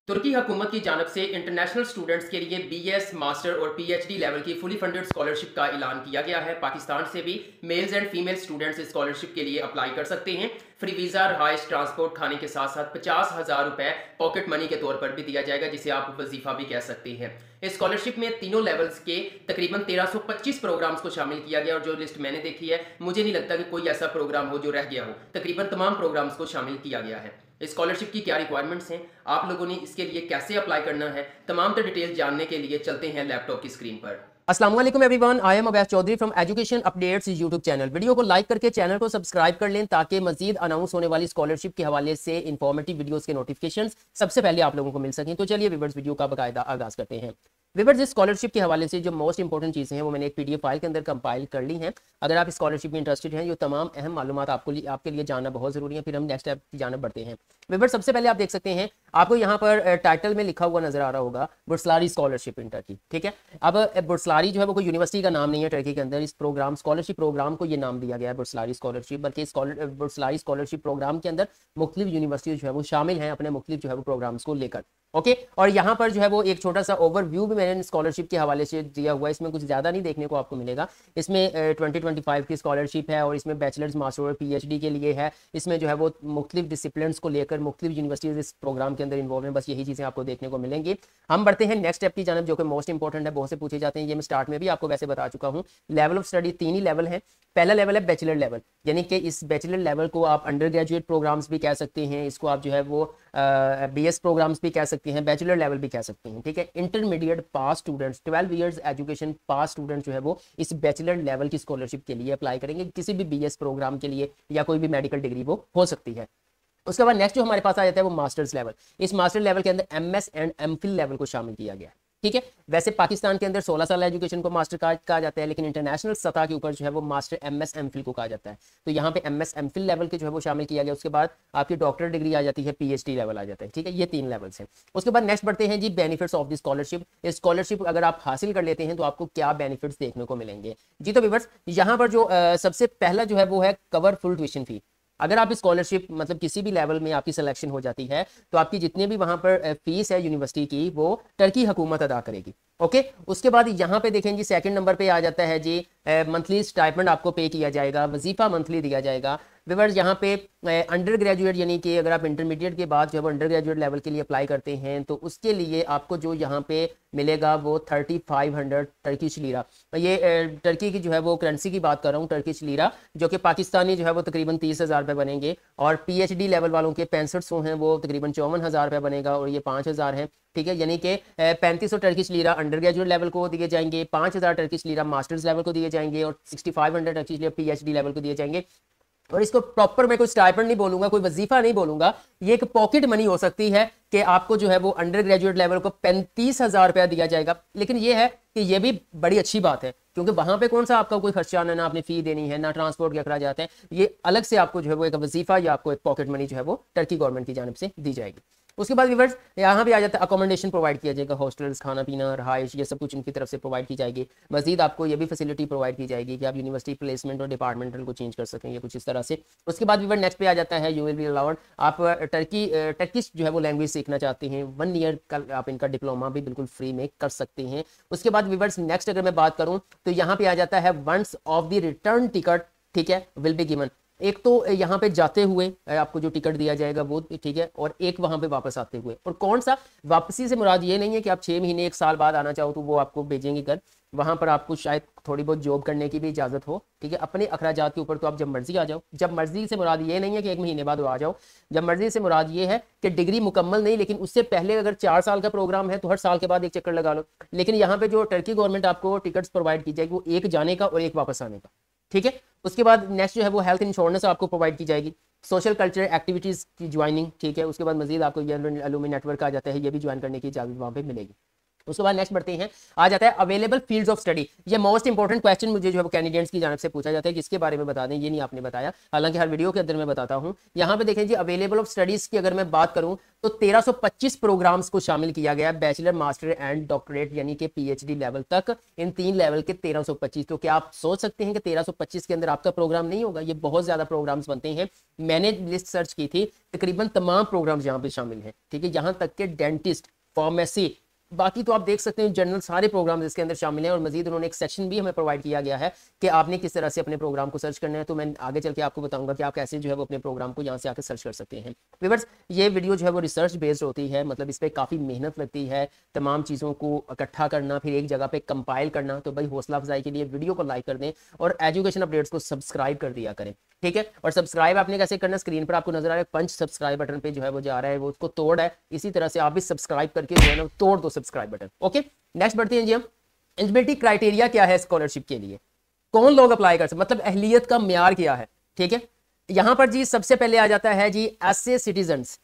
तुर्की हुकूमत की जानब से इंटरनेशनल स्टूडेंट्स के लिए बीएस, मास्टर और पीएचडी लेवल की फुली फंडेड स्कॉलरशिप का ऐलान किया गया है। पाकिस्तान से भी मेल्स एंड फीमेल स्टूडेंट्स इस स्कॉलरशिप के लिए अप्लाई कर सकते हैं। फ्री वीज़ा, रहाइश, ट्रांसपोर्ट, खाने के साथ साथ 50,000 रुपए पॉकेट मनी के तौर पर भी दिया जाएगा, जिसे आप वजीफा भी कह सकते हैं। इस स्कॉलरशिप में तीनों लेवल्स के तकरीबन 1325 प्रोग्राम्स को शामिल किया गया और जो लिस्ट मैंने देखी है, मुझे नहीं लगता कि कोई ऐसा प्रोग्राम हो जो रह गया हो। तकरीबन तमाम प्रोग्राम्स को शामिल किया गया है। स्कॉलरशिप की क्या रिक्वायरमेंट्स हैं, आप लोगों ने इसके लिए कैसे अप्लाई करना है, तमाम तर डिटेल जानने के लिए चलते हैं लैपटॉप की स्क्रीन पर। अस्सलाम वालेकुम everyone, I am Awais Chaudhary from education updates YouTube channel. Video को लाइक करके चैनल को सब्सक्राइब कर लें ताकि मजीद अनाउंस होने वाली स्कॉलरशिप के हवाले से इंफॉर्मेटिव वीडियोस के नोटिफिकेशंस सबसे पहले आप लोगों को मिल सकें। तो चलिए व्यूअर्स, वीडियो का बाकायदा आगाज करते हैं। व्यूअर्स, इस स्कॉलरशिप के हवाले से जो मोस्ट इंपॉर्टेंट चीज़ें हैं वो मैंने एक पीडीएफ फाइल के अंदर कंपाइल कर ली हैं। अगर आप स्कॉलरशिप में इंटरेस्टेड हैं, ये तमाम अहम मालूमात आपके लिए जानना बहुत ज़रूरी है। फिर हम नेक्स्ट स्टेप की जानब बढ़ते हैं। व्यूअर्स, सबसे पहले आप देख सकते हैं, आपको यहाँ पर टाइटल में लिखा हुआ नजर आ रहा होगा बुर्सलारी स्कॉलरशिप इन टर्की। ठीक है, अब बुर्सलारी जो है वो कोई यूनिवर्सिटी का नाम नहीं है टर्की के अंदर। इस प्रोग्राम स्कॉलरशिप प्रोग्राम को ये नाम दिया गया है बुर्सलारी स्कॉलरशिप, बल्कि बुर्सलारी स्कॉलरशिप प्रोग्राम के अंदर मुख्तलिफ यूनिवर्सिटी जो है वो शामिल हैं अपने मुख्तलिफ जो है वो प्रोग्राम्स को लेकर। ओके, और यहाँ पर जो है वो एक छोटा सा ओवरव्यू भी मैंने स्कॉलरशिप के हवाले से दिया हुआ है। इसमें कुछ ज़्यादा नहीं देखने को आपको मिलेगा। इसमें 2025 की स्कॉलरशिप है और इसमें बैचलर्स, मास्टर और पीएचडी के लिए है। इसमें जो है वो मुख्तलिफ डिसिप्लिन्स को लेकर मुख्तलिफ यूनिवर्सिटीज़ इस प्रोग्राम के अंदर इन्वॉल्व हैं। बस यही चीज़ें आपको देखने को मिलेंगी। हम बढ़ते हैं नेक्स्ट स्टेप की जानब, जो कि मोस्ट इंपॉर्टेंट है, बहुत से पूछे जाते हैं। ये मैं स्टार्ट में भी आपको वैसे बता चुका हूँ। Level of study 3 he level है। पहला लेवल है बैचलर लेवल, यानी कि इस बैचलर लेवल को आप अंडर ग्रेजुएट प्रोग्राम्स भी कह सकते हैं, इसको आप जो है वो बीएस प्रोग्राम्स भी कह सकते हैं, बैचलर लेवल भी कह सकते हैं। ठीक है, intermediate pass students, 12 years education pass student जो है वो इस बैचलर लेवल की स्कॉलरशिप के लिए अप्लाई करेंगे। किसी भी बीएस प्रोग्राम के लिए या कोई भी मेडिकल डिग्री वो हो सकती है। उसके बाद नेक्स्ट जो हमारे पास आ जाता है वो मास्टर्स लेवल। इस मास्टर लेवल के अंदर एमएस एंड एमफिल लेवल को शामिल किया गया है। ठीक है, वैसे पाकिस्तान के अंदर 16 साल एजुकेशन को मास्टर कहा जाता है, लेकिन इंटरनेशनल सतह के ऊपर जो है वो मास्टर एमएस एमफिल को कहा जाता है। तो यहाँ पे एमएस एमफिल लेवल के जो है वो शामिल किया गया। उसके बाद आपकी डॉक्टर डिग्री आ जाती है, पीएचडी लेवल आ जाता है। ठीक है, ये 3 लेवल्स हैं। उसके बाद नेक्स्ट बढ़ते हैं जी बेनिफिट्स ऑफ द स्कॉलरशिप। इस स्कॉलरशिप अगर आप हासिल कर लेते हैं तो आपको क्या बेनिफिट्स देखने को मिलेंगे जी। तो व्यूअर्स, यहाँ पर जो सबसे पहला जो है वो है कवर फुल ट्यूशन फी। अगर आप स्कॉलरशिप मतलब किसी भी लेवल में आपकी सिलेक्शन हो जाती है तो आपकी जितने भी वहां पर फीस है यूनिवर्सिटी की वो टर्की हुकूमत अदा करेगी। ओके, उसके बाद यहाँ पे देखें जी, सेकंड नंबर पे आ जाता है जी मंथली स्टाइपेंड आपको पे किया जाएगा, वजीफा मंथली दिया जाएगा। व्यूअर्स, यहाँ पे अंडर ग्रेजुएट यानी कि अगर आप इंटरमीडिएट के बाद जब अंडर ग्रेजुएट लेवल के लिए अप्लाई करते हैं तो उसके लिए आपको जो यहाँ पे मिलेगा वो 3500 टर्किश लीरा। ये टर्की की जो है वो करेंसी की बात कर रहा हूँ, टर्किश लीरा, जो कि पाकिस्तानी जो है वो तकरीबन 30,000 रुपये बनेंगे। और पीएचडी लेवल वालों के 6500 हैं, वो तकरीबन 54,000 रुपये बनेगा और ये 5,000 हैं। ठीक है, यानी कि 3500 Turkish lira under graduate level को दिए जाएंगे, 5,000 टर्किश लीरा मास्टर्स लेवल को दिए जाएंगे और 6500 टर्किश लीरा पीएचडी लेवल को दिए जाएंगे। और इसको प्रॉपर मैं कोई स्टाइपेंड नहीं बोलूंगा, कोई वजीफा नहीं बोलूंगा, ये एक पॉकेट मनी हो सकती है कि आपको जो है वो अंडर ग्रेजुएट लेवल को 35,000 रुपया दिया जाएगा। लेकिन ये है कि ये भी बड़ी अच्छी बात है, क्योंकि वहां पे कौन सा आपका कोई खर्चा ना आपने फी देनी है, ना ट्रांसपोर्ट के अखराज जाते हैं। ये अलग से आपको जो है वो एक वजीफा या आपको एक पॉकेट मनी जो है वो टर्की गवर्नमेंट की जानिब से दी जाएगी। उसके बाद व्यूअर्स, यहाँ भी आ जाता है अकोमोडेशन प्रोवाइड किया जाएगा, हॉस्टल्स, खाना पीना, रहाइश, ये सब कुछ इनकी तरफ से प्रोवाइड की जाएगी। मजीद आपको ये भी फैसिलिटी प्रोवाइड की जाएगी कि आप यूनिवर्सिटी प्लेसमेंट और डिपार्टमेंटल को चेंज कर सकें, ये कुछ इस तरह से। उसके बाद व्यूअर नेक्स्ट पे आ जाता है यू विल बी अलाउड, आप टर्किश जो है वो लैंग्वेज सीखना चाहते हैं, 1 ईयर का आप इनका डिप्लोमा भी बिल्कुल फ्री में कर सकते हैं। उसके बाद व्यूअर्स नेक्स्ट अगर मैं बात करूँ तो यहाँ पे आ जाता है once of the return ticket, ठीक है, विल बी गिवन। एक तो यहाँ पे जाते हुए आपको जो टिकट दिया जाएगा वो, ठीक है, और एक वहां पे वापस आते हुए। और कौन सा वापसी से मुराद ये नहीं है कि आप 6 महीने 1 साल बाद आना चाहो तो वो आपको भेजेंगे कर, वहां पर आपको शायद थोड़ी बहुत जॉब करने की भी इजाजत हो। ठीक है, अपने अखराजात के ऊपर तो आप जब मर्जी आ जाओ। जब मर्जी से मुराद ये नहीं है कि 1 महीने बाद आ जाओ, जब मर्जी से मुराद ये है कि डिग्री मुकम्मल नहीं, लेकिन उससे पहले अगर 4 साल का प्रोग्राम है तो हर साल के बाद एक चक्कर लगा लो। लेकिन यहाँ पे जो टर्की गवर्नमेंट आपको टिकट्स प्रोवाइड की जाएगी वो एक जाने का और एक वापस आने का। ठीक है, उसके बाद नेक्स्ट जो है वो हेल्थ इंश्योरेंस आपको प्रोवाइड की जाएगी, सोशल कल्चरल एक्टिविटीज़ की ज्वाइनिंग। ठीक है, उसके बाद मजीद आपको ये अलुमनी नेटवर्क आ जाता है, ये भी ज्वाइन करने की इजाज़त वहाँ पे मिलेगी। उसके बाद नेक्स्ट बढ़ते हैं, आ जाता है अवेलेबल फील्ड्स ऑफ स्टडी। ये मोस्ट इंपॉर्टेंट क्वेश्चन मुझे जो है वो कैंडिडेट्स की जानब से पूछा जाता है कि इसके बारे में बता दें, ये नहीं आपने बताया, हालांकि हर वीडियो के अंदर मैं बताता हूं। यहाँ पे देखें जी, अवेलेबल ऑफ स्टडीज की अगर मैं बात करूं तो 1325 प्रोग्राम्स को शामिल किया गया, बैचलर, मास्टर एंड डॉक्टरेट यानी कि पीएचडी लेवल तक, इन 3 लेवल के 1325। तो क्या आप सोच सकते हैं कि 1325 के अंदर आपका प्रोग्राम नहीं होगा? ये बहुत ज्यादा प्रोग्राम्स बनते हैं। मैंने लिस्ट सर्च की थी, तकरीबन तमाम प्रोग्राम्स यहाँ पे शामिल हैं, ठीक है, यहाँ तक के डेंटिस्ट, फार्मेसी, बाकी तो आप देख सकते हैं जनरल सारे प्रोग्राम्स इसके अंदर शामिल हैं। और मजीद उन्होंने एक सेक्शन भी हमें प्रोवाइड किया गया है कि आपने किस तरह से अपने प्रोग्राम को सर्च करना है। तो मैं आगे चल के आपको बताऊंगा कि आप कैसे जो है वो अपने प्रोग्राम को यहाँ से आकर सर्च कर सकते हैं। व्यूअर्स, ये वीडियो जो है वो रिसर्च बेस्ड होती है, मतलब इस पर काफ़ी मेहनत लगती है, तमाम चीज़ों को इकट्ठा करना, फिर एक जगह पे कंपाइल करना। तो भाई हौसला अफजाई के लिए वीडियो को लाइक कर दें और एजुकेशन अपडेट्स को सब्सक्राइब कर दिया करें, ठीक है। और सब्सक्राइब आपने कैसे करना, स्क्रीन पर आपको नजर आ रहा है पंच सब्सक्राइब बटन पे जो है वो जा रहा है, वो उसको तोड़ है, इसी तरह से आप भी सब्सक्राइब करके जो है ना तोड़ दो सब्सक्राइब बटन। ओके, नेक्स्ट बढ़ते हैं जी हम। एलिजिबिलिटी क्राइटेरिया क्या है स्कॉलरशिप के लिए, कौन लोग अप्लाई कर सकते, मतलब अहलियत का म्यार क्या है, ठीक है। यहां पर जी सबसे पहले आ जाता है जी ऐसे सिटीजन्स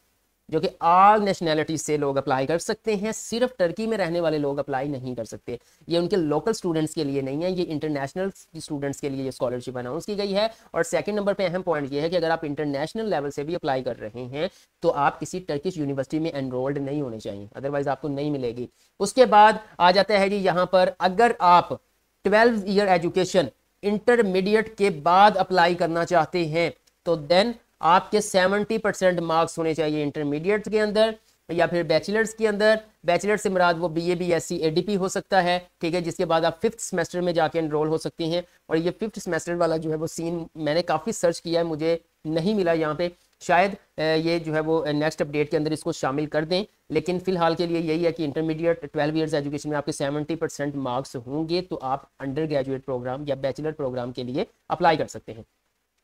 जो कि ऑल नेशनैलिटी से लोग अप्लाई कर सकते हैं, सिर्फ टर्की में रहने वाले लोग अप्लाई नहीं कर सकते। ये उनके लोकल स्टूडेंट्स के लिए नहीं है, ये इंटरनेशनल स्टूडेंट्स के लिए ये स्कॉलरशिप अनाउंस की गई है। और सेकंड नंबर पे अहम पॉइंट ये है कि अगर आप इंटरनेशनल लेवल से भी अप्लाई कर रहे हैं तो आप किसी टर्किश यूनिवर्सिटी में एनरोल्ड नहीं होने चाहिए, अदरवाइज आपको नहीं मिलेगी। उसके बाद आ जाता है जी यहाँ पर, अगर आप 12 ईयर एजुकेशन इंटरमीडिएट के बाद अप्लाई करना चाहते हैं तो देन आपके 70% मार्क्स होने चाहिए इंटरमीडिएट के अंदर या फिर बैचलर्स के अंदर। बैचलर से मुराद वो बीए, बीएससी, एडीपी हो सकता है, ठीक है, जिसके बाद आप 5th सेमेस्टर में जाके एनरोल हो सकती हैं। और ये 5th सेमेस्टर वाला जो है वो सीन मैंने काफ़ी सर्च किया है, मुझे नहीं मिला यहाँ पे, शायद ये जो है वो नेक्स्ट अपडेट के अंदर इसको शामिल कर दें। लेकिन फिलहाल के लिए यही है कि इंटरमीडिएट 12 ईयर्स एजुकेशन में आपके 70% मार्क्स होंगे तो आप अंडर ग्रेजुएट प्रोग्राम या बैचलर प्रोग्राम के लिए अप्लाई कर सकते हैं।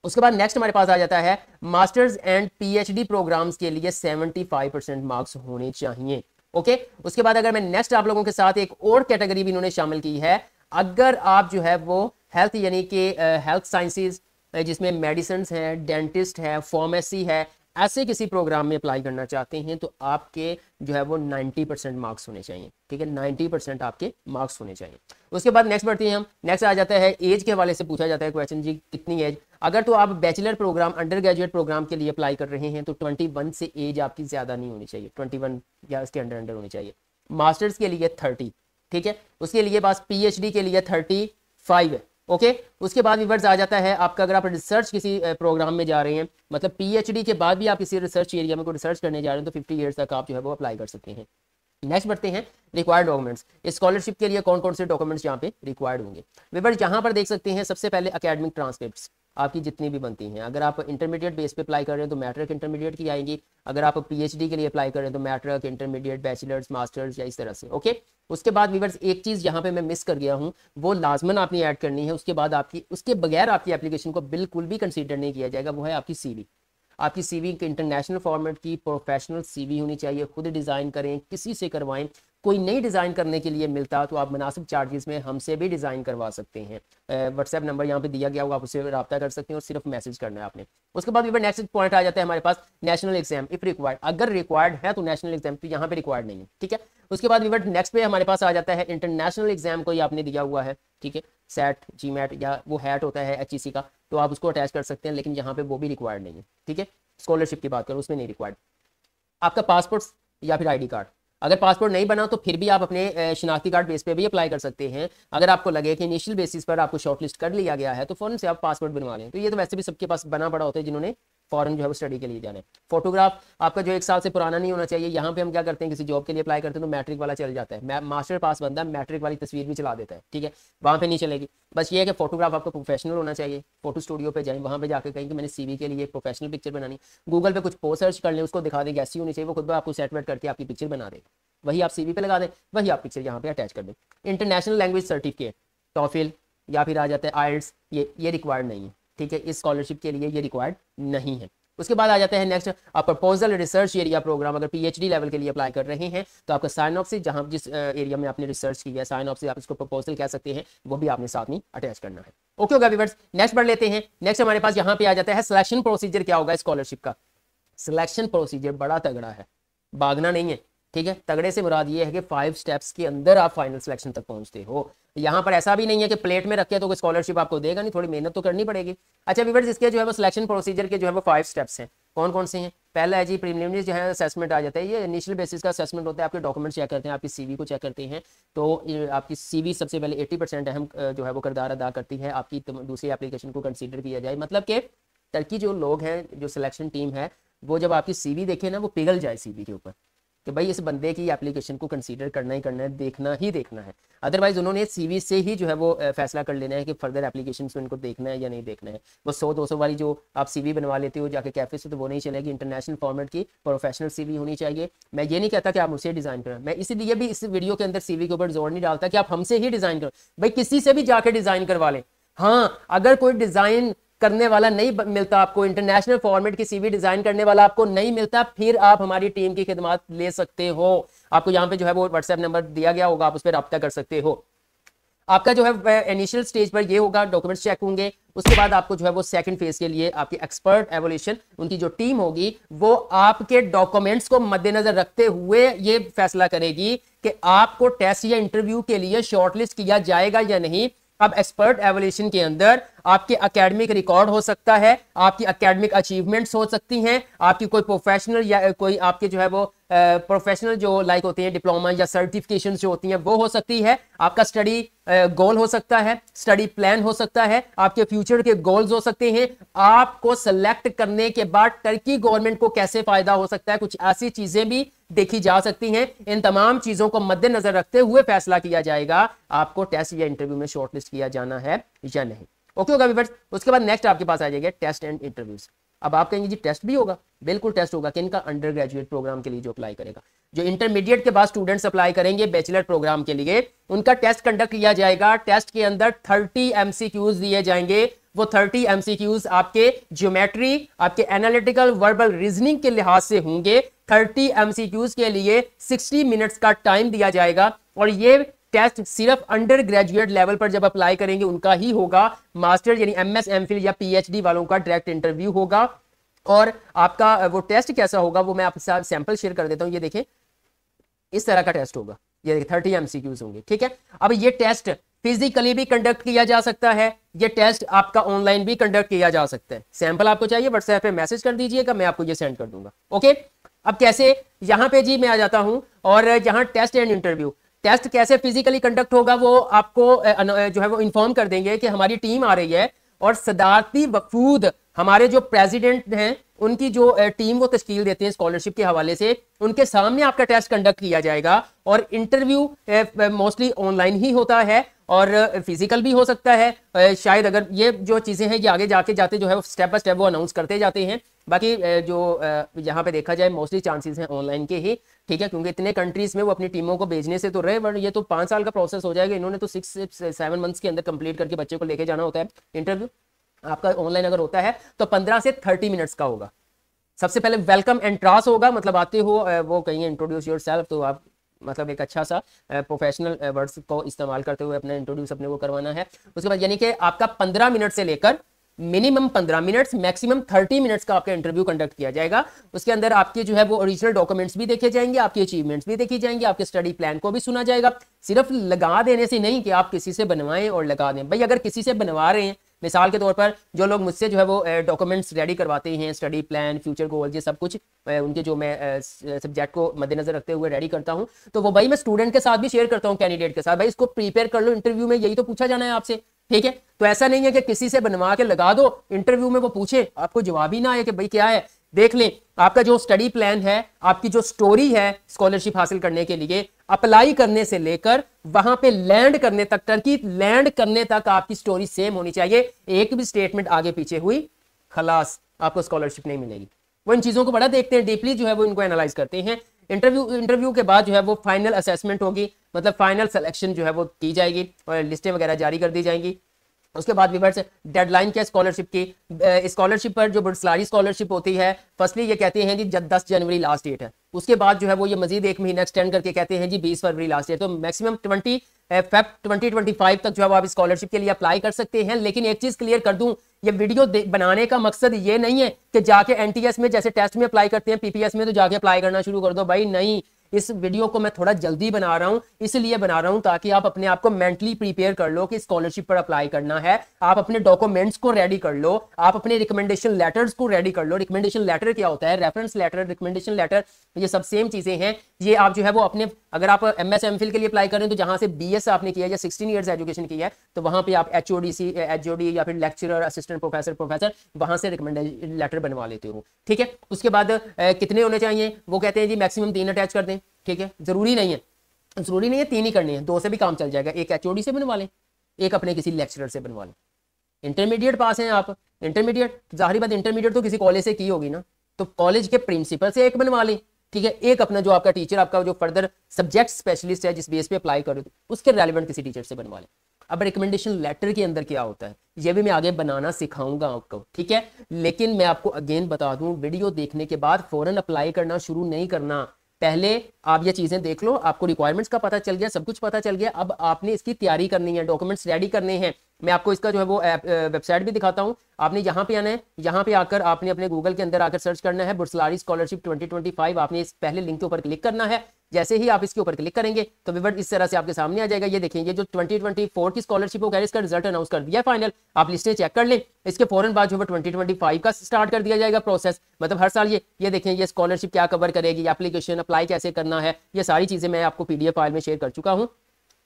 उसके बाद नेक्स्ट हमारे पास आ जाता है मास्टर्स एंड पीएचडी प्रोग्राम्स के लिए 75% मार्क्स होने चाहिए। ओके, उसके बाद अगर मैं नेक्स्ट आप लोगों के साथ एक और कैटेगरी भी इन्होंने शामिल की है, अगर आप जो है वो हेल्थ यानी कि हेल्थ साइंसेज जिसमें मेडिसिन है, डेंटिस्ट है, फार्मेसी है, ऐसे किसी प्रोग्राम में अप्लाई करना चाहते हैं तो आपके जो है वो 90% मार्क्स होने चाहिए, ठीक है, 90% आपके मार्क्स होने चाहिए। उसके बाद नेक्स्ट बढ़ते हैं हम, नेक्स्ट आ जाता है एज के हवाले से पूछा जाता है क्वेश्चन जी कितनी एज। अगर तो आप bachelor program, undergraduate program के लिए अप्लाई कर रहे हैं तो 21 से एज आपकी ज्यादा नहीं होनी चाहिए, 21 या इसके अंडर होनी चाहिए। मास्टर्स के लिए 30, ठीक है, उसके लिए बस पीएचडी के लिए 35 है। ओके, उसके बाद व्यूअर्स आ जाता है आपका, अगर आप रिसर्च किसी प्रोग्राम में जा रहे हैं, मतलब पीएचडी के बाद भी आप किसी रिसर्च एरिया में कोई रिसर्च करने जा रहे हैं तो 50 ईयर्स तक आप जो है वो अप्लाई कर सकते हैं। नेक्स्ट बढ़ते हैं रिक्वायर्ड डॉक्यूमेंट्स। स्कॉलरशिप के लिए कौन कौन से डॉक्यूमेंट्स यहाँ पे रिक्वायर्ड होंगे। व्यूअर्स यहाँ पर देख सकते हैं, सबसे पहले एकेडमिक ट्रांसक्रिप्ट्स आपकी जितनी भी बनती हैं। अगर आप इंटरमीडिएट बेस पे अप्लाई कर रहे हैं तो मैट्रिक इंटरमीडिएट की आएंगी, अगर आप पीएचडी के लिए अप्लाई कर रहे हैं तो मैट्रिक, इंटरमीडिएट, बैचलर्स, मास्टर्स या इस तरह से। ओके, उसके बाद व्यूअर्स एक चीज़ यहाँ पे मैं मिस कर गया हूँ, वो लाजमन आपने ऐड करनी है। उसके बाद आपकी, उसके बगैर आपकी एप्लीकेशन को बिल्कुल भी कंसीडर नहीं किया जाएगा, वो है आपकी सीवी। आपकी सीवी के इंटरनेशनल फॉर्मेट की प्रोफेशनल सीवी होनी चाहिए, खुद डिज़ाइन करें, किसी से करवाएं। कोई नई डिज़ाइन करने के लिए मिलता तो आप मुनासिब चार्जेस में हमसे भी डिज़ाइन करवा सकते हैं। व्हाट्सएप नंबर यहाँ पे दिया गया होगा, आप उससे रब्ता कर सकते हैं और सिर्फ मैसेज करना है आपने। उसके बाद नेक्स्ट पॉइंट आ जाता है हमारे पास नेशनल एग्जाम इफ रिक्वायर्ड। अगर रिक्वायर्ड है तो नेशनल एग्जाम, तो यहाँ पे रिक्वायर्ड नहीं है, ठीक है। उसके बाद नेक्स्ट पे हमारे पास आ जाता है इंटरनेशनल एग्जाम, कोई आपने दिया हुआ है, ठीक है, सेट, जीमैट या वो हैट होता है एचईसी का, तो आप उसको अटैच कर सकते हैं, लेकिन यहाँ पे वो भी रिक्वायर्ड नहीं है, ठीक है। स्कॉलरशिप की बात करो उसमें नहीं रिक्वायर्ड। आपका पासपोर्ट या फिर आईडी कार्ड, अगर पासपोर्ट नहीं बना तो फिर भी आप अपने शिनाख्ती कार्ड बेस पे भी अप्लाई कर सकते हैं। अगर आपको लगे कि इनिशियल बेसिस पर आपको शॉर्टलिस्ट कर लिया गया है तो फौरन से आप पासपोर्ट बनवा लें। तो ये तो वैसे भी सबके पास बना पड़ा होता है जिन्होंने फॉरेन जो है वो स्टडी के लिए जाना है। फोटोग्राफ आपका जो 1 साल से पुराना नहीं होना चाहिए। यहाँ पे हम क्या करते हैं, किसी जॉब के लिए अप्लाई करते हैं तो मैट्रिक वाला चल जाता है, मास्टर पास बंदा मैट्रिक वाली तस्वीर भी चला देता है, ठीक है, वहाँ पे नहीं चलेगी। बस ये है कि फोटोग्राफ आपका प्रोफेशनल होना चाहिए। फोटो स्टूडियो पे जाएं, वहाँ पे जाकर कहें कि मैंने सीवी के लिए प्रोफेशनल पिक्चर बनानी, गूगल पे कुछ पोस्ट सर्च कर लें, उसको दिखा दें कैसी होनी चाहिए, वो खुद आपको सेट वेट करके आपकी पिक्चर बना देगा। वही आप सीवी पे लगा दें, वही आप पिक्चर यहाँ पे अटैच कर दें। इंटरनेशनल लैंग्वेज सर्टिफिकेट, टॉफिल या फिर आ जाता है आइल्स, ये रिक्वायर्ड नहीं है, ठीक है, इस स्कॉलरशिप के लिए ये रिक्वायर्ड नहीं है। उसके बाद आ जाता है next proposal research area program. अगर पीएचडी लेवल के लिए अप्लाई कर रहे हैं तो आपका साइन ऑफ से, जहां जिस एरिया में आपने रिसर्च की है, साइन ऑफ से आप इसको प्रपोजल कह सकते हैं, वो भी आपने साथ में अटैच करना है। ओके होगा व्यूअर्स, नेक्स्ट बढ़ लेते हैं। नेक्स्ट हमारे पास यहाँ पे आ जाता है सिलेक्शन प्रोसीजर क्या होगा स्कॉलरशिप का। सिलेक्शन प्रोसीजर बड़ा तगड़ा है, भागना नहीं है, ठीक है, तगड़े से मुराद ये है कि 5 स्टेप्स के अंदर आप फाइनल सिलेक्शन तक पहुंचते हो। यहाँ पर ऐसा भी नहीं है कि प्लेट में रखे तो कोई स्कॉलरशिप आपको देगा नहीं, थोड़ी मेहनत तो करनी पड़ेगी। अच्छा व्यूअर्स, इसके जो है वो सिलेक्शन प्रोसीजर के जो है वो 5 स्टेप्स हैं। कौन कौन से हैं? पहला है जी प्रीलिमिनरी जो है असेसमेंट आ जाता है। ये इनिशियल बेसिस का असेसमेंट होता है, आपके डॉक्यूमेंट चेक करते हैं, आपकी सीवी को चेक करते हैं। तो आपकी सीवी सबसे पहले 80% अहम जो है वो किरदार अदा करती है, आपकी दूसरी एप्लीकेशन को कंसीडर किया जाए। मतलब कि टर्की जो लोग हैं, जो सिलेक्शन टीम है, वो जब आपकी सीवी देखे ना, वो पिघल जाए सीवी के ऊपर कि भाई इस बंदे की एप्लीकेशन को कंसीडर करना ही करना है, देखना ही देखना है। अदरवाइज उन्होंने सीवी से ही जो है वो फैसला कर लेना है कि फर्दर एप्लीकेशन में इनको देखना है या नहीं देखना है। वो 100-200 वाली जो आप सीवी बनवा लेते हो जाके कैफे से, तो वो नहीं चलेगी। इंटरनेशनल फॉर्मेट की प्रोफेशनल सीवी होनी चाहिए। मैं ये नहीं कहता कि आप मुझसे डिज़ाइन करें, मैं इसीलिए भी इस वीडियो के अंदर सीवी के ऊपर जोर नहीं डालता कि आप हमसे ही डिज़ाइन करो, भाई किसी से भी जाके डिज़ाइन करवा लें। हाँ, अगर कोई डिज़ाइन करने वाला नहीं मिलता आपको, इंटरनेशनल फॉर्मेट की सीवी डिजाइन करने वाला आपको नहीं मिलता, फिर आप हमारी टीम की खिदमत ले सकते हो। आपको यहाँ पे जो है वो व्हाट्सएप नंबर दिया गया होगा, आप उस पर रब्ता कर सकते हो। आपका जो है इनिशियल स्टेज पर ये होगा, डॉक्यूमेंट्स चेक होंगे। उसके बाद आपको जो है वो सेकंड फेज के लिए आपकी एक्सपर्ट एवोल्यूशन, उनकी जो टीम होगी वो आपके डॉक्यूमेंट्स को मद्देनजर रखते हुए ये फैसला करेगी कि आपको टेस्ट या इंटरव्यू के लिए शॉर्टलिस्ट किया जाएगा या नहीं। अब एक्सपर्ट एवोल्यूशन के अंदर आपके एकेडमिक रिकॉर्ड हो सकता है, आपकी एकेडमिक अचीवमेंट्स हो सकती हैं, आपकी कोई प्रोफेशनल या कोई आपके जो है वो प्रोफेशनल जो लाइक होते हैं डिप्लोमा या सर्टिफिकेशन जो होती हैं वो हो सकती है, आपका स्टडी गोल हो सकता है, स्टडी प्लान हो सकता है, आपके फ्यूचर के गोल्स हो सकते हैं। आपको सेलेक्ट करने के बाद टर्की गवर्नमेंट को कैसे फायदा हो सकता है, कुछ ऐसी चीजें भी देखी जा सकती हैं। इन तमाम चीजों को मद्देनजर रखते हुए फैसला किया जाएगा आपको टेस्ट या इंटरव्यू में शॉर्टलिस्ट किया जाना है या नहीं। ओके होगा व्यूअर्स। उसके बाद नेक्स्ट आपके पास आ जाएगा टेस्ट एंड इंटरव्यूज। अब आप कहेंगे जी टेस्ट भी होगा? बिल्कुल टेस्ट होगा। किनका? अंडर ग्रेजुएट प्रोग्राम के लिए जो अप्लाई करेगा। जो इंटरमीडिएट के बाद स्टूडेंट्स अप्लाई करेंगे बैचलर प्रोग्राम के लिए, उनका टेस्ट कंडक्ट किया जाएगा। टेस्ट के अंदर 30 एमसीक्यूज दिए जाएंगे। वो 30 एमसीक्यूज आपके ज्योमेट्री, आपके एनालिटिकल वर्बल रीजनिंग के लिहाज से होंगे। 30 एमसीक्यूज के लिए 60 मिनट्स का टाइम दिया जाएगा और ये टेस्ट सिर्फ अंडर ग्रेजुएट लेवल पर जब अप्लाई करेंगे उनका ही होगा। मास्टर यानी एमएस, एमफिल या पीएचडी वालों का डायरेक्ट इंटरव्यू होगा। और आपका वो टेस्ट कैसा होगा वो मैं आपके साथ सैंपल शेयर कर देता हूं। ये देखें, इस तरह का टेस्ट होगा। ये देखिए 30 एमसीक्यूज होंगे, ठीक है। अब ये टेस्ट फिजिकली भी कंडक्ट किया जा सकता है, ये टेस्ट आपका ऑनलाइन भी कंडक्ट किया जा सकता है। सैंपल आपको चाहिए व्हाट्सएप पे मैसेज कर दीजिएगा, मैं आपको ये सेंड कर दूंगा। ओके, अब कैसे? यहां पे जी मैं आ जाता हूं और यहां टेस्ट एंड इंटरव्यू। टेस्ट कैसे फिजिकली कंडक्ट होगा वो आपको जो है वो इन्फॉर्म कर देंगे कि हमारी टीम आ रही है और सदारती वफूद हमारे जो प्रेसिडेंट हैं उनकी जो टीम वो तश्कील देते हैं स्कॉलरशिप के हवाले से, उनके सामने आपका टेस्ट कंडक्ट किया जाएगा। और इंटरव्यू मोस्टली ऑनलाइन ही होता है और फिजिकल भी हो सकता है। शायद अगर ये जो चीज़ें हैं ये आगे जाके जाते जो है स्टेप बाय स्टेप वो अनाउंस करते जाते हैं। बाकी जो यहाँ पे देखा जाए मोस्टली चांसेस हैं ऑनलाइन के ही, ठीक है, क्योंकि इतने कंट्रीज में वो अपनी टीमों को भेजने से तो रहे, बट ये तो 5 साल का प्रोसेस हो जाएगा। इन्होंने तो 6 से 7 मंथ्स के अंदर कंप्लीट करके बच्चे को लेके जाना होता है। इंटरव्यू आपका ऑनलाइन अगर होता है तो 15 से 30 मिनट्स का होगा। सबसे पहले वेलकम एंट्रांस होगा, मतलब आते हो वो कहेंगे इंट्रोड्यूस योरसेल्फ, तो आप मतलब एक अच्छा सा प्रोफेशनल वर्ड्स को इस्तेमाल करते हुए अपना इंट्रोड्यूस अपने को करवाना है। उसके बाद यानी कि आपका 15 मिनट से लेकर मिनिमम 15 मिनट्स मैक्सिमम 30 मिनट्स का आपका इंटरव्यू कंडक्ट किया जाएगा। उसके अंदर आपके जो है वो ओरिजिनल डॉक्यूमेंट्स भी देखे जाएंगे, आपकी अचीवमेंट्स भी देखी जाएंगी, आपके स्टडी प्लान को भी सुना जाएगा। सिर्फ लगा देने से नहीं कि आप किसी से बनवाएं और लगा दें। भाई अगर किसी से बनवा रहे हैं, मिसाल के तौर पर जो लोग मुझसे जो है वो डॉक्यूमेंट्स रेडी करवाते हैं, स्टडी प्लान, फ्यूचर गोल, ये सब कुछ उनके जो मैं सब्जेक्ट को मद्देनजर रखते हुए रेडी करता हूं, तो वो भाई मैं स्टूडेंट के साथ भी शेयर करता हूं, कैंडिडेट के साथ, भाई इसको प्रिपेयर कर लो, इंटरव्यू में यही तो पूछा जाना है आपसे, ठीक है। तो ऐसा नहीं है कि किसी से बनवा के लगा दो, इंटरव्यू में वो पूछे आपको जवाब ही ना आए कि भाई क्या है। देख लें आपका जो स्टडी प्लान है, आपकी जो स्टोरी है स्कॉलरशिप हासिल करने के लिए, अप्लाई करने से लेकर वहां पे लैंड करने तक, टर्की लैंड करने तक आपकी स्टोरी सेम होनी चाहिए। एक भी स्टेटमेंट आगे पीछे हुई खलास आपको स्कॉलरशिप नहीं मिलेगी। वो इन चीजों को बड़ा देखते हैं, डीपली जो है वो इनको एनालाइज करते हैं। इंटरव्यू के बाद जो है वो फाइनल असेसमेंट होगी, मतलब फाइनल सिलेक्शन जो है वो की जाएगी और लिस्टें वगैरह जारी कर दी जाएंगी। उसके बाद व्यूअर्स डेडलाइन क्या स्कॉलरशिप की? स्कॉलरशिप पर जो बुर्सलारी स्कॉलरशिप होती है, फर्स्टली ये कहते हैं जी 10 जनवरी लास्ट डेट है। उसके बाद जो है वो ये मजीद एक महीना एक्सटेंड करके कहते हैं जी 20 फरवरी लास्ट डेट। तो मैक्सिमम 20 फेब 2025 तक जो है आप स्कॉलरशिप के लिए अप्लाई कर सकते हैं। लेकिन एक चीज क्लियर कर दूं, ये वीडियो बनाने का मकसद ये नहीं है कि जाके एनटीएस में जैसे टेस्ट में अप्लाई करते हैं, पीपीएस में तो जाके अप्लाई करना शुरू कर दो, भाई नहीं। इस वीडियो को मैं थोड़ा जल्दी बना रहा हूं, इसलिए बना रहा हूं ताकि आप अपने आप को मेंटली प्रिपेयर कर लो कि स्कॉलरशिप पर अप्लाई करना है। आप अपने डॉक्यूमेंट्स को रेडी कर लो, आप अपने रिकमेंडेशन लेटर्स को रेडी कर लो। रिकमेंडेशन लेटर क्या होता है, रेफरेंस लेटर, रिकमेंडेशन लेटर, ये सब सेम चीजें हैं। ये आप जो है वो अपने, अगर आप एमएस एमफिल के लिए अप्लाई करें तो जहां से बीएस आपने किया या 16 इयर्स एजुकेशन की है तो वहां पे आप एचओडी या फिर लेक्चरर, असिस्टेंट प्रोफेसर वहां से रिकमेंडेशन लेटर बनवा लेते हो। ठीक है, उसके बाद कितने होने चाहिए, वो कहते हैं जी मैक्सिमम 3 अटैच कर दें। ठीक है, जरूरी नहीं है 3 ही करनी है, 2 से भी काम चल जाएगा। एक एचओडी से बनवा लें, एक अपने किसी लेक्चरर से बनवा लें। इंटरमीडिएट पास हैं आप, इंटरमीडिएट, जाहिर बात इंटरमीडिएट तो किसी कॉलेज से की होगी ना, तो कॉलेज के प्रिंसिपल से एक बनवा लें। ठीक है, एक अपना जो आपका टीचर, आपका जो फर्दर सब्जेक्ट स्पेशलिस्ट है जिस बेस पे अप्लाई करो उसके रेलेवेंट किसी टीचर से बनवा लें। अब रिकमेंडेशन लेटर के अंदर क्या होता है ये भी मैं आगे बनाना सिखाऊंगा आपको। ठीक है, लेकिन मैं आपको अगेन बता दूं, वीडियो देखने के बाद फौरन अप्लाई करना शुरू नहीं करना। पहले आप ये चीजें देख लो, आपको रिक्वायरमेंट्स का पता चल गया, सब कुछ पता चल गया। अब आपने इसकी तैयारी करनी है, डॉक्यूमेंट्स रेडी करने हैं। मैं आपको इसका जो है वो वेबसाइट भी दिखाता हूं। आपने यहाँ पे आना है, यहाँ पे आकर आपने अपने गूगल के अंदर आकर सर्च करना है बुर्सलारी स्कॉलरशिप 2025। आपने इस पहले लिंक के ऊपर क्लिक करना है। जैसे ही आप इसके ऊपर क्लिक करेंगे तो विवर्ड इस तरह से आपके सामने आ जाएगा। ये देखें, ये जो 2024 की स्कॉलरशिप हो, इसका रिजल्ट अनाउंस कर दिया फाइनल। आप लिस्टें चेक कर लें, इसके फौरन बाद जो है 2025 का स्टार्ट कर दिया जाएगा प्रोसेस। मतलब हर साल ये देखें, ये स्कॉलरशिप क्या कवर करेगी, एप्लीकेशन अप्लाई कैसे करना है, ये सारी चीजें मैं आपको पीडीएफ फाइल में शेयर कर चुका हूं।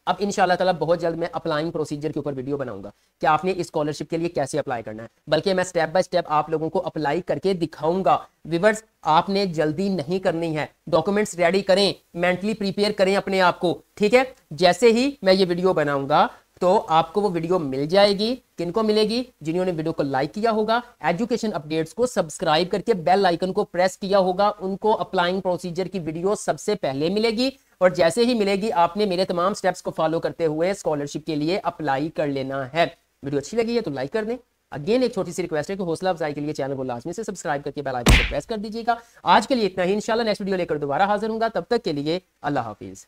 अब इंशाल्लाह ताला बहुत जल्द मैं अप्लाइंग प्रोसीजर के ऊपर वीडियो बनाऊंगा कि आपने इस स्कॉलरशिप के लिए कैसे अप्लाई करना है, बल्कि मैं स्टेप बाय स्टेप आप लोगों को अप्लाई करके दिखाऊंगा। व्यूअर्स, आपने जल्दी नहीं करनी है, डॉक्यूमेंट्स रेडी करें, मेंटली प्रिपेयर करें अपने आप को। ठीक है, जैसे ही मैं ये वीडियो बनाऊंगा तो आपको वो वीडियो मिल जाएगी। किनको मिलेगी, जिन्होंने वीडियो को लाइक किया होगा, एजुकेशन अपडेट्स को सब्सक्राइब करके बेल आइकन को प्रेस किया होगा, उनको अप्लाइंग प्रोसीजर की वीडियो सबसे पहले मिलेगी। और जैसे ही मिलेगी आपने मेरे तमाम स्टेप्स को फॉलो करते हुए स्कॉलरशिप के लिए अप्लाई कर लेना है। वीडियो अच्छी लगी है तो लाइक कर दें। अगेन एक छोटी सी रिक्वेस्ट है कि हौसला अफजाई के लिए चैनल को लाजमी से सब्सक्राइब करके बेल आइकन को प्रेस कर दीजिएगा। आज के लिए इतना ही, इंशाल्लाह नेक्स्ट वीडियो लेकर दोबारा हाजिर होऊंगा। तब तक के लिए अल्लाह हाफिज।